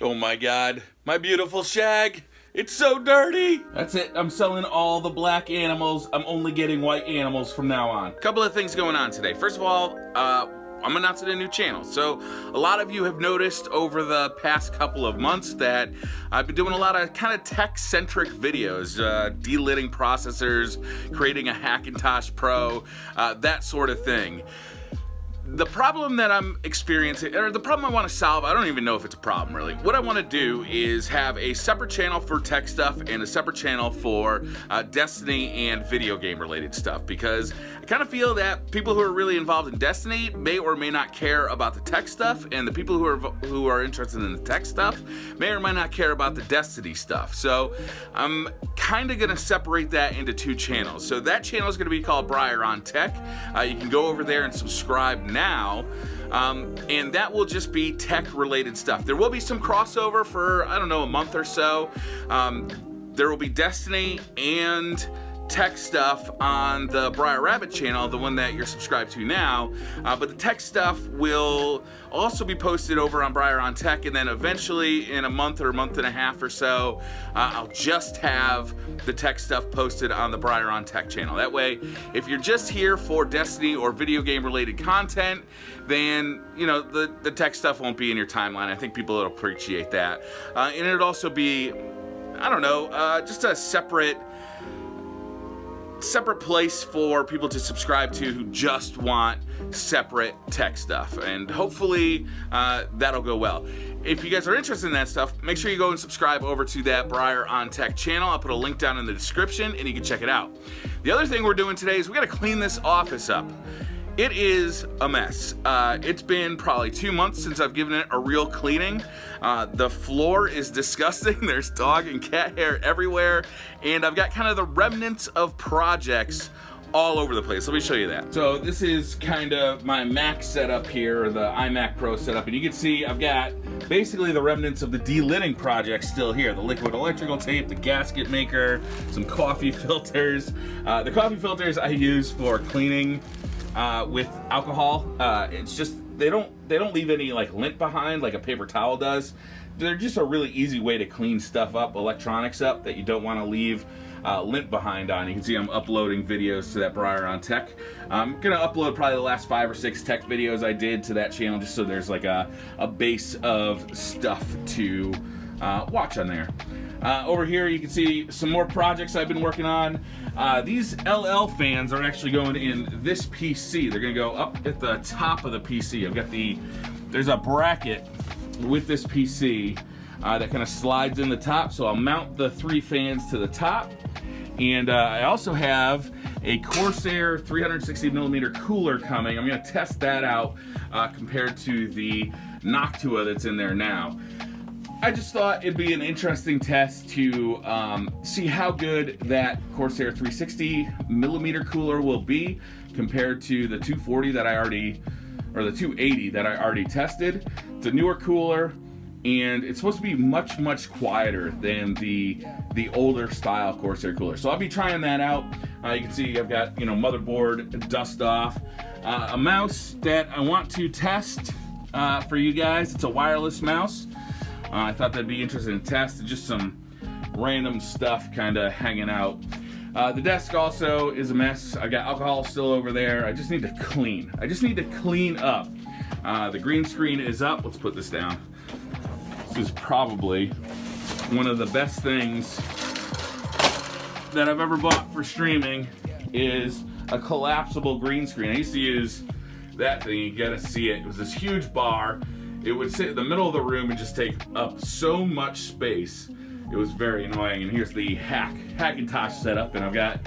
Oh my god, my beautiful shag. It's so dirty. That's it, I'm selling all the black animals. I'm only getting white animals from now on. Couple of things going on today. First of all, I'm announcing a new channel. So a lot of you have noticed over the past couple of months that I've been doing a lot of kind of tech-centric videos, delitting processors, creating a Hackintosh Pro, that sort of thing. The problem that I'm experiencing, or the problem I want to solve, I don't even know if it's a problem really. What I want to do is have a separate channel for tech stuff and a separate channel for Destiny and video game related stuff, because I kind of feel that people who are really involved in Destiny may or may not care about the tech stuff, and the people who are interested in the tech stuff may or may not care about the Destiny stuff. So I'm kind of going to separate that into two channels. So that channel is going to be called Briar on Tech. You can go over there and subscribe now, and that will just be tech related stuff. There will be some crossover for, I don't know, a month or so. There will be Destiny and tech stuff on the Briar Rabbit channel, the one that you're subscribed to now, but the tech stuff will also be posted over on Briar on Tech, and then eventually in a month or a month and a half or so, I'll just have the tech stuff posted on the Briar on Tech channel. That way, if you're just here for Destiny or video game related content, then you know the tech stuff won't be in your timeline. I think people will appreciate that, and it'll also be, I don't know, just a separate place for people to subscribe to who just want separate tech stuff, and hopefully that'll go well. If you guys are interested in that stuff, make sure you go and subscribe over to that Briar on Tech channel. I'll put a link down in the description and you can check it out. The other thing we're doing today is we got to clean this office up. It is a mess. It's been probably 2 months since I've given it a real cleaning. The floor is disgusting. There's dog and cat hair everywhere, and I've got kind of the remnants of projects all over the place. Let me show you that. So this is kind of my Mac setup here, or the iMac Pro setup, and you can see I've got basically the remnants of the delitting project still here. The liquid electrical tape, the gasket maker, some coffee filters. The coffee filters I use for cleaning with alcohol. It's just they don't leave any like lint behind like a paper towel does. They're just a really easy way to clean stuff up, electronics up, that you don't want to leave lint behind on. You can see I'm uploading videos to that Briar on Tech. I'm gonna upload probably the last 5 or 6 tech videos I did to that channel, just so there's like a base of stuff to watch on there. Over here you can see some more projects I've been working on. These LL fans are actually going in this PC. They're gonna go up at the top of the PC. I've got there's a bracket with this PC that kind of slides in the top, so I'll mount the 3 fans to the top. And I also have a Corsair 360mm cooler coming. I'm gonna test that out compared to the Noctua that's in there now. I just thought it'd be an interesting test to see how good that Corsair 360mm cooler will be compared to the 240 that I already, or the 280 that I already tested. It's a newer cooler, and it's supposed to be much, much quieter than the older style Corsair cooler. So I'll be trying that out. You can see I've got, you know, motherboard dust off. A mouse that I want to test for you guys. It's a wireless mouse. I thought that'd be interesting to test. Just some random stuff kind of hanging out. The desk also is a mess. I got alcohol still over there. I just need to clean. I just need to clean up. The green screen is up. Let's put this down. This is probably one of the best things that I've ever bought for streaming, is a collapsible green screen. I used to use that thing. You gotta see it. It was this huge bar. It would sit in the middle of the room and just take up so much space. It was very annoying. And here's the Hackintosh setup, and I've got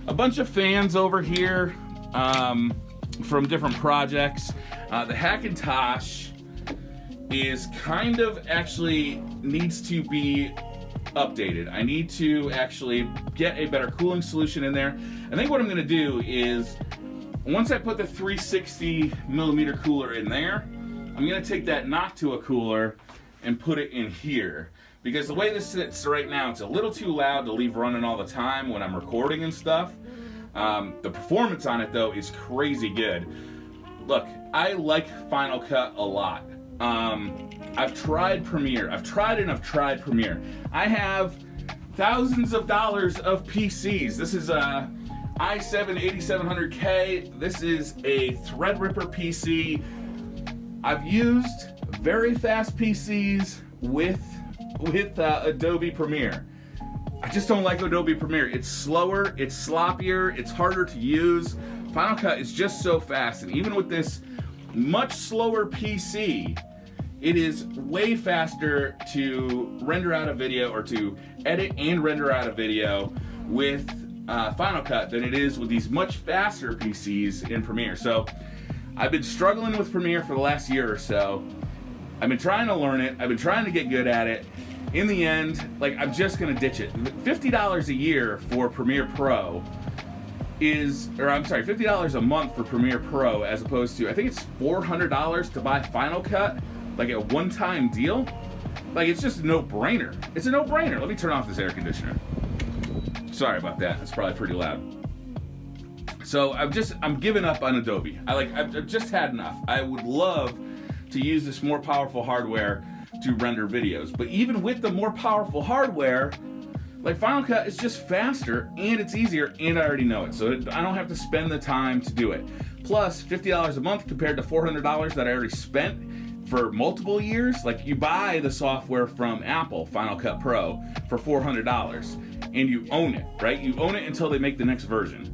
a bunch of fans over here from different projects. The Hackintosh is kind of actually needs to be updated. I need to actually get a better cooling solution in there. I think what I'm gonna do is, once I put the 360mm cooler in there, I'm gonna take that Noctua cooler and put it in here. Because the way this sits right now, it's a little too loud to leave running all the time when I'm recording and stuff. The performance on it though is crazy good. Look, I like Final Cut a lot, I've tried Premiere. I've tried Premiere. I have thousands of dollars of PCs. This is a i7 8700K. This is a Threadripper PC. I've used very fast PCs with Adobe Premiere. I just don't like Adobe Premiere. It's slower, it's sloppier, it's harder to use. Final Cut is just so fast, and even with this much slower PC, it is way faster to render out a video or to edit and render out a video with Final Cut than it is with these much faster PCs in Premiere. So I've been struggling with Premiere for the last year or so. I've been trying to learn it. I've been trying to get good at it. In the end, like, I'm just gonna ditch it. $50 a year for Premiere Pro is, or I'm sorry, $50 a month for Premiere Pro as opposed to, I think it's $400 to buy Final Cut, like a one-time deal. Like, it's just a no-brainer. It's a no-brainer. Let me turn off this air conditioner. Sorry about that. It's probably pretty loud. So I'm giving up on Adobe. I've just had enough. I would love to use this more powerful hardware to render videos, but even with the more powerful hardware, like, Final Cut is just faster and it's easier, and I already know it, so I don't have to spend the time to do it. Plus, $50 a month compared to $400 that I already spent for multiple years. Like, you buy the software from Apple, Final Cut Pro, for $400, and you own it, right? You own it until they make the next version.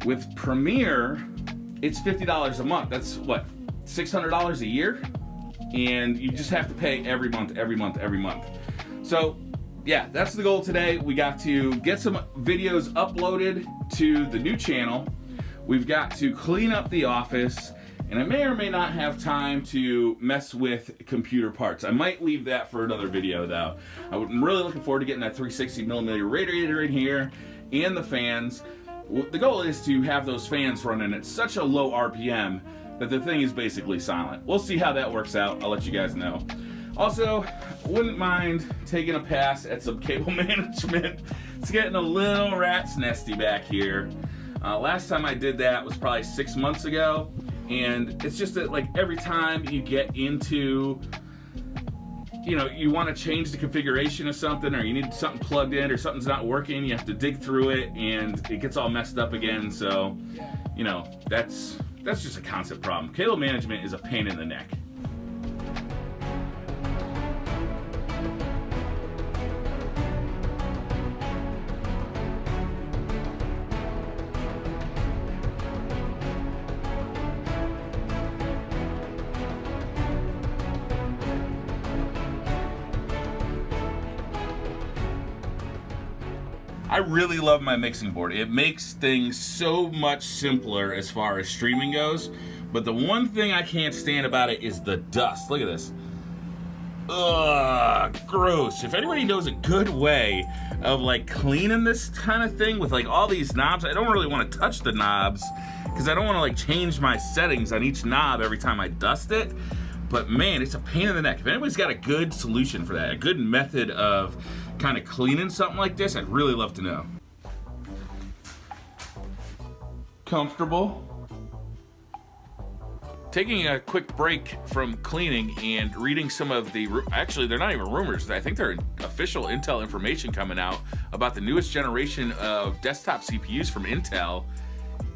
With Premiere, it's $50 a month. That's what, $600 a year? And you just have to pay every month. So yeah, that's the goal today. We got to get some videos uploaded to the new channel. We've got to clean up the office, and I may or may not have time to mess with computer parts. I might leave that for another video though. I'm really looking forward to getting that 360mm radiator in here and the fans. The goal is to have those fans running at such a low RPM that the thing is basically silent. We'll see how that works out. I'll let you guys know. Also, wouldn't mind taking a pass at some cable management. It's getting a little rat's nesty back here. Last time I did that was probably 6 months ago, and it's just that, like, every time you get into, you know, you want to change the configuration of something, or you need something plugged in, or something's not working, you have to dig through it, and it gets all messed up again. So, you know, that's just a constant problem. Cable management is a pain in the neck. I really love my mixing board. It makes things so much simpler as far as streaming goes, but the one thing I can't stand about it is the dust. Look at this. Ugh, gross. If anybody knows a good way of, like, cleaning this kind of thing with, like, all these knobs, I don't really want to touch the knobs because I don't want to, like, change my settings on each knob every time I dust it. But man, it's a pain in the neck. If anybody's got a good solution for that, a good method of kind of cleaning something like this, I'd really love to know. Comfortable. Taking a quick break from cleaning and reading some of the, actually they're not even rumors, I think they're official Intel information coming out about the newest generation of desktop CPUs from Intel.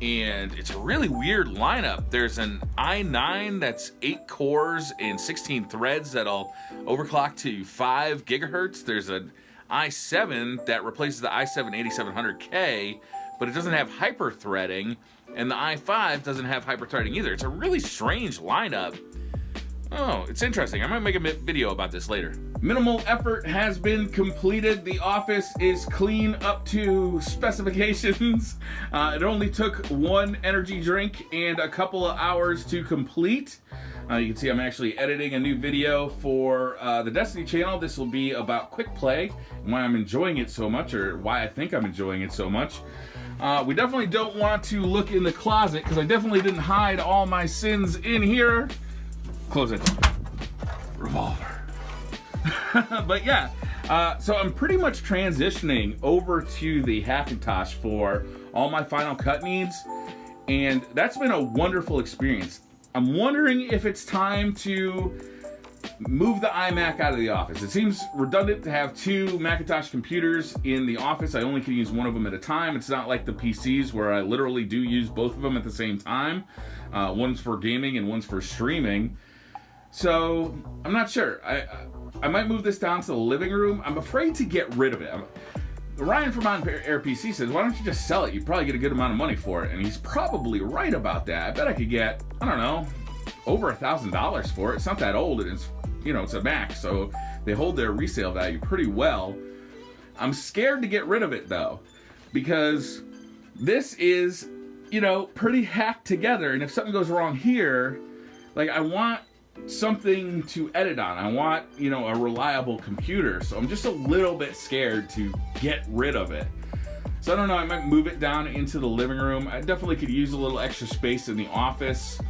And it's a really weird lineup. There's an i9 that's 8 cores and 16 threads that'll overclock to 5 gigahertz. There's an i7 that replaces the i7 8700K, but it doesn't have hyper-threading, and the i5 doesn't have hyper-threading either. It's a really strange lineup. Oh, it's interesting. I might make a video about this later. Minimal effort has been completed. The office is clean up to specifications. It only took one energy drink and a couple of hours to complete. You can see I'm actually editing a new video for the Destiny channel. This will be about quick play and why I'm enjoying it so much, or why I think I'm enjoying it so much. We definitely don't want to look in the closet because I definitely didn't hide all my sins in here. Close it. Revolver. But yeah, so I'm pretty much transitioning over to the Hackintosh for all my Final Cut needs, and that's been a wonderful experience. I'm wondering if it's time to move the iMac out of the office. It seems redundant to have two Macintosh computers in the office. I only can use one of them at a time. It's not like the PCs where I literally do use both of them at the same time. One's for gaming and one's for streaming. So I'm not sure. I might move this down to the living room. I'm afraid to get rid of it. Ryan from On Air PC says, why don't you just sell it? You'd probably get a good amount of money for it. And he's probably right about that. I bet I could get, I don't know, over $1,000 for it. It's not that old, and it's, you know, it's a Mac, so they hold their resale value pretty well. I'm scared to get rid of it though, because this is, you know, pretty hacked together, and if something goes wrong here, like, I want something to edit on. I want, you know, a reliable computer, so I'm just a little bit scared to get rid of it. So I don't know, I might move it down into the living room. I definitely could use a little extra space in the office.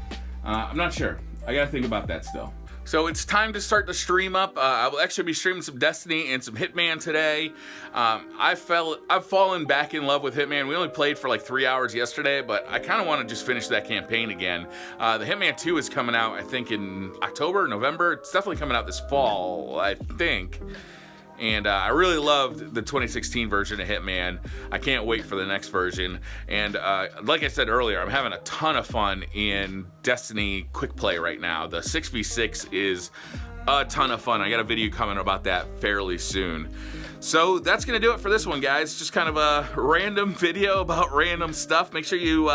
I'm not sure. I gotta think about that still. So it's time to start the stream up. I will actually be streaming some Destiny and some Hitman today. I've fallen back in love with Hitman. We only played for like 3 hours yesterday, but I kind of want to just finish that campaign again. The Hitman 2 is coming out, I think, in October, November. It's definitely coming out this fall, I think. And I really loved the 2016 version of Hitman. I can't wait for the next version. And like I said earlier, I'm having a ton of fun in Destiny Quick Play right now. The 6v6 is a ton of fun. I got a video coming about that fairly soon. So that's gonna do it for this one, guys. Just kind of a random video about random stuff. Make sure you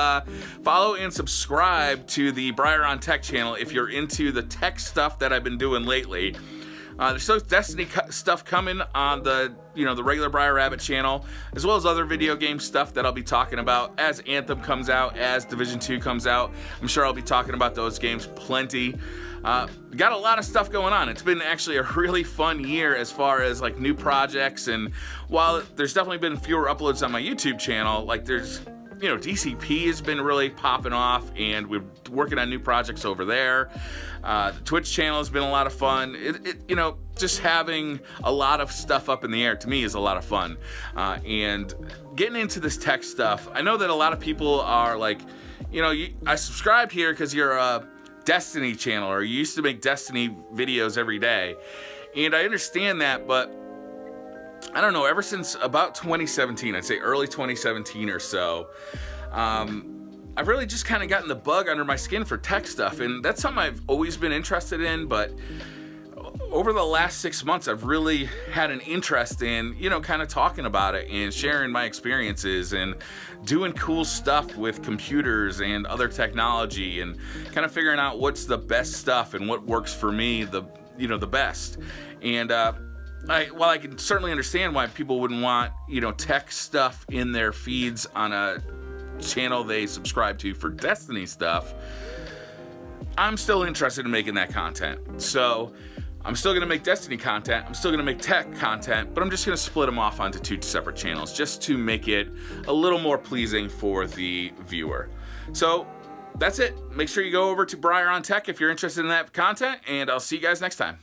follow and subscribe to the Briar on Tech channel if you're into the tech stuff that I've been doing lately. There's still Destiny stuff coming on the, you know, the regular Briar Rabbit channel, as well as other video game stuff that I'll be talking about as Anthem comes out, as Division 2 comes out. I'm sure I'll be talking about those games plenty. Got a lot of stuff going on. It's been actually a really fun year as far as like new projects, and while there's definitely been fewer uploads on my YouTube channel, like there's, you know, DCP has been really popping off, and we're working on new projects over there. The Twitch channel has been a lot of fun. You know, just having a lot of stuff up in the air to me is a lot of fun. And getting into this tech stuff, I know that a lot of people are like, you know, I subscribed here because you're a Destiny channel, or you used to make Destiny videos every day. And I understand that, but I don't know, ever since about 2017, I'd say early 2017 or so, I've really just kind of gotten the bug under my skin for tech stuff, and that's something I've always been interested in, but over the last 6 months, I've really had an interest in, you know, kind of talking about it and sharing my experiences and doing cool stuff with computers and other technology, and kind of figuring out what's the best stuff and what works for me the best. And while I can certainly understand why people wouldn't want, you know, tech stuff in their feeds on a channel they subscribe to for Destiny stuff, I'm still interested in making that content. So I'm still gonna make Destiny content, I'm still gonna make tech content, but I'm just gonna split them off onto 2 separate channels just to make it a little more pleasing for the viewer. So that's it. Make sure you go over to Briar on Tech if you're interested in that content, and I'll see you guys next time.